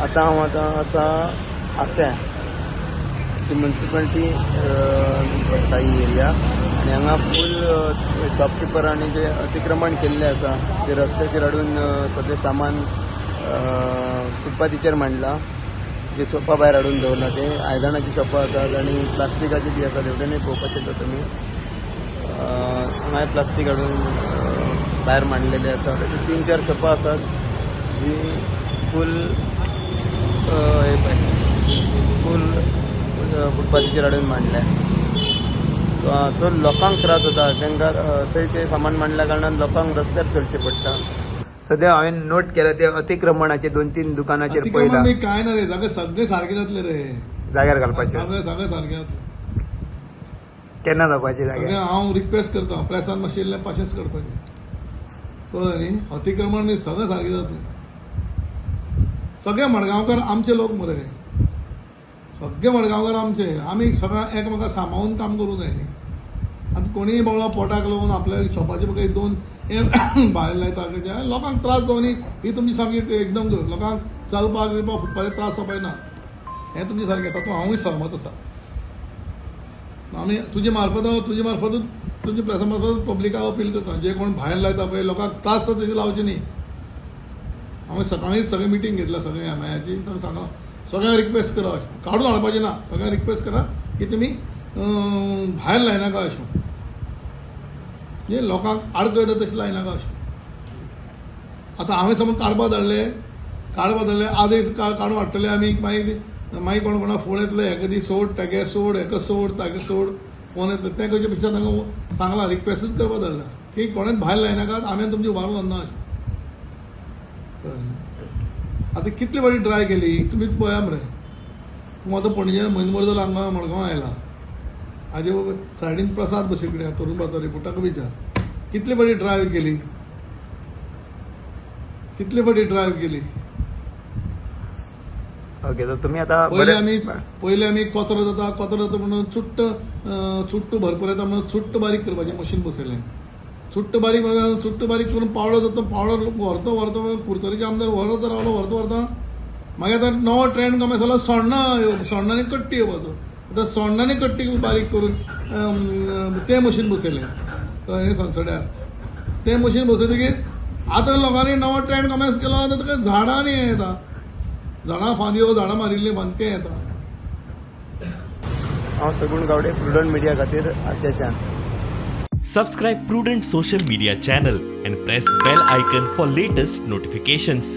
आता हांव आसा आत्या ती म्युन्सिपालिटी पडटा ही एरिया आनी हांगा फूल शॉपकिपरांनी जे अतिक्रमण केल्लें आसा ते रस्त्याचेर हाडून सगळें सामान फुटपाथीचेर मांडलां. जे शॉपां भायर हाडून दवरला ते आयदनाची शॉपां आसात आनी प्लास्टिकाची बी आसात. हेवटेनूय पळोवपाक शकता तुमी. हांगा प्लास्टीक हाडून भायर मांडलेले आसा. 3-4 शॉपां आसात जी फूल फुटपाथीचेर हाडून मांडल्या. सो लोकांक त्रास जाता. तांकां थंय ते सामान मांडल्या कारणान लोकांक रस्त्यार चडचें पडटा. सद्या हांवें नोट केला ते अतिक्रमणाचे 2-3 दुकानाचेर पळयला. काय ना रे, जागे सगळे सारखे जातले रे. जाग्यार घालपाचे सगळे सारखे जातले. केन्ना जावपाचे सगळे जाग्यार. हांव रिक्वेस्ट करता प्रेसान मातशें इल्लें पाशेंस करपाचें. कळ्ळें न्ही. अतिक्रमण बी सगळे सारखे जातले. सगळे मडगांवकार आमचे लोक मरे. सगळे मडगांवकार आमचे. आमी सगळ्यांक एकमेकांक सांबाळून काम करूंक जाय न्ही. आतां कोणीय बाबा पोटाक लागून आपल्या शॉपाचे म्हाका 2 भायर लायता लोकांक त्रास जावनी ही तुमची सामकी एकदम लोकांक चलपाक बिलपाक फुटपाचेर त्रास जावपाक ना. हें तुमचें सारकें. तातूंत हांवूय सहमत आसा. आमी तुजे मार्फतूच तुमच्या प्रेसा मार्फत पब्लिकाक अपील करता. जे कोण भायर लायता पळय लोकांक त्रास जाता तेजे लावचे न्ही. हांवें सकाळींच सगळें मिटींग घेतल्या सगळ्या एमआयची. तांकां सांगलां सगळ्यांक रिक्वेस्ट करा काडून हाडपाचें ना. सगळ्यांक रिक्वेस्ट करा की तुमी भायर लायनाका अशें. जे लोकांक आडको येता तशें लायनाका अशें. आतां हांवें समज काडपा धाडलें आदेश काडून हाडटले आमी मागीर कोणा फोन येतले हेका दी सोड तेगे सोड हेका सोड ताका सोड फोन येतले. ते करचे पेक्षा तांकां सांगलां रिक्वेस्टूच करपा धाडला की कोणेच भायर लायनाकात. हांवें तुमची उबारून व्हरना अशें. आतां कितली फावटी ट्राय केली तुमी पळया मरे. तूं आतां पणजेन म्हयनोभर जालो हांगा मडगांव आयला. हाजे सायडीन प्रसाद बशी कडेन तरूण बाता रिपोर्टाक विचार. कितली फावटी ड्रायव्ह केली. ओके. तर तुम्ही आता पयलीं आमी कचरो जाता म्हणून चुट्ट भरपूर येता म्हणून चुट्ट बारीक करपाचें मशीन बसयलें. चुट्ट बारीक करून पावडर जाता. पावडर व्हरता कुर्तोरीचे आमदार व्हरता मागीर आतां नवो ट्रेंड कमी जालो सोण्णांनी कट्टी येवपाचो. आतां सोण्णांनी कट्टी बारीक करून तें मशीन बसयलें सनसड्यार. तें मशीन बसयतकीर आतां लोकांनी नवो ट्रेंड कमेस केलो. आतां तुका झाडांनी हें येता. झाडां फांद्यो झाडां मारिल्लीं फांद तें येता. हांव सगूण गावडे प्रुडंट मिडिया खातीर आत्याच्यान. Subscribe Prudent Social Media channel and press bell icon for latest notifications.